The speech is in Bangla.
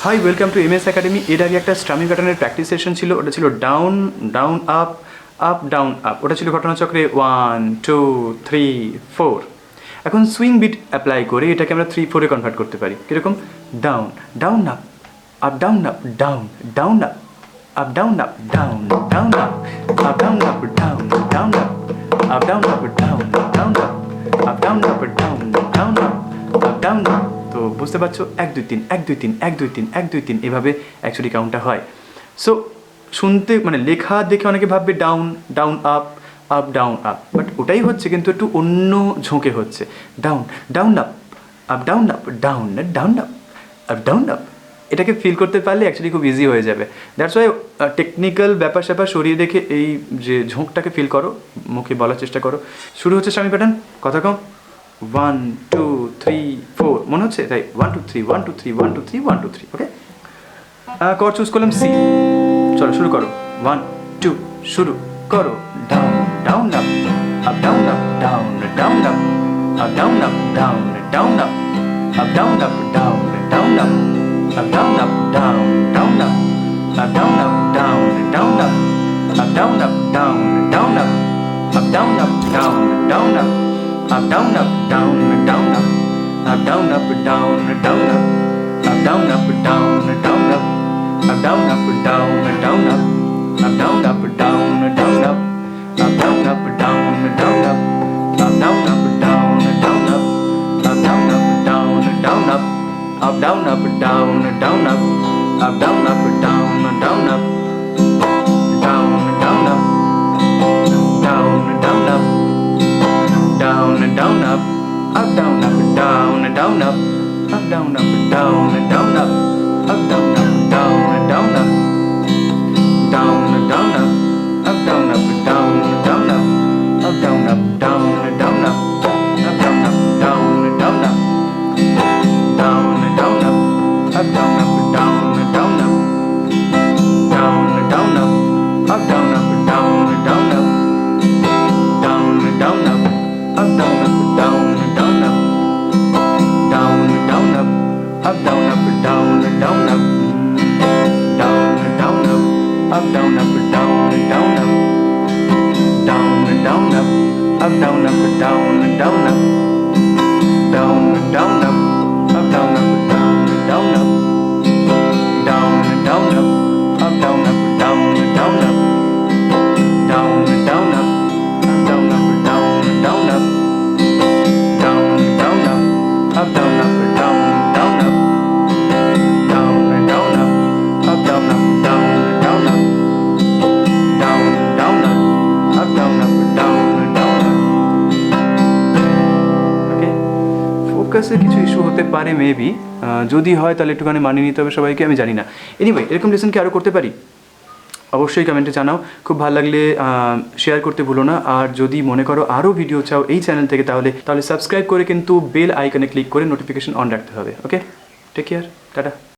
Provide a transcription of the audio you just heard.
Hi welcome to MS academy. এর আগে একটা স্ট্রামিং প্যাটার্নের প্র্যাকটিস সেশন ছিল, ওটা ছিল down down up up down up, ওটা ছিল ঘটনাচক্রে 1 2 3 4। এখন সুইং বিট অ্যাপ্লাই করে এটাকে আমরা 3-4-এ কনভার্ট করতে পারি। কীরকম? Down down up up down up down down up up down up down down up up down up down down up up down up down down up up down up down down up up down up. তো বুঝতে পারছো, 1 2 3 1 2 3 1 2 3 1 2 3 এভাবে অ্যাকচুয়ালি কাউন্টটা হয়। সো শুনতে মানে লেখা দেখে অনেকে ভাববে down down up up down up, but ওটাই হচ্ছে কিন্তু একটু অন্য ঝোঁকে হচ্ছে। Down down up down up down down up down up. এটাকে ফিল করতে পারলে অ্যাকচুয়ালি খুব ইজি হয়ে যাবে। দ্যাটস ওয়াই টেকনিক্যাল ব্যাপার স্যাপার সরিয়ে দেখে এই যে ঝোঁকটাকে ফিল করো, মুখে বলার চেষ্টা করো। শুরু হচ্ছে স্ট্রামিং প্যাটার্ন, কথা কম 1 2 3 4 মনে হচ্ছে, তাই 1 2 3 1 2 3 1 2 3 1 2 3। ওকে, কর চুজ করলাম সি। চলো শুরু করো, 1 2 শুরু করো। Down down up up down up down down up up down up down down up up down up down down up up down up down down up up down up down down up up down up down down up up down up down down up up down up down down up up down up down down up up down up down down up up down up down down up up down up down down up up down up down down up up down up down down up up down up down down up up down up down down up up down up down down up down down up down down up down and down up down up down and down up down up down and down up down up down and down up down and down up down up down and down up down up down and down up down up down and down up down and down up down up down and down up down and down up down up down and down up down and down up up down up down down up down down up up down up down down up down down up up down up down down up down down up up down up down down up down down up up down up down down up down down up up down up down down up down down up up down up down down up down down up up down up down down up down down up up down up down down up down down up up down up down down up। ওকে, ফোকাসের কিছু ইস্যু হতে পারে মেবি, যদি হয় তাহলে একটুখানি মানিয়ে নিতে হবে সবাইকে, আমি জানি না। এনিওয়ে, এরকম লেসন কি আরও করতে পারি? অবশ্যই কমেন্টে জানাও। খুব ভালো লাগলে শেয়ার করতে ভুলো না। আর যদি মনে করো আরও ভিডিও চাও এই চ্যানেল থেকে, তাহলে সাবস্ক্রাইব করে কিন্তু বেল আইকনে ক্লিক করে নোটিফিকেশন অন রাখতে হবে। ওকে, টেক কেয়ার, টাটা।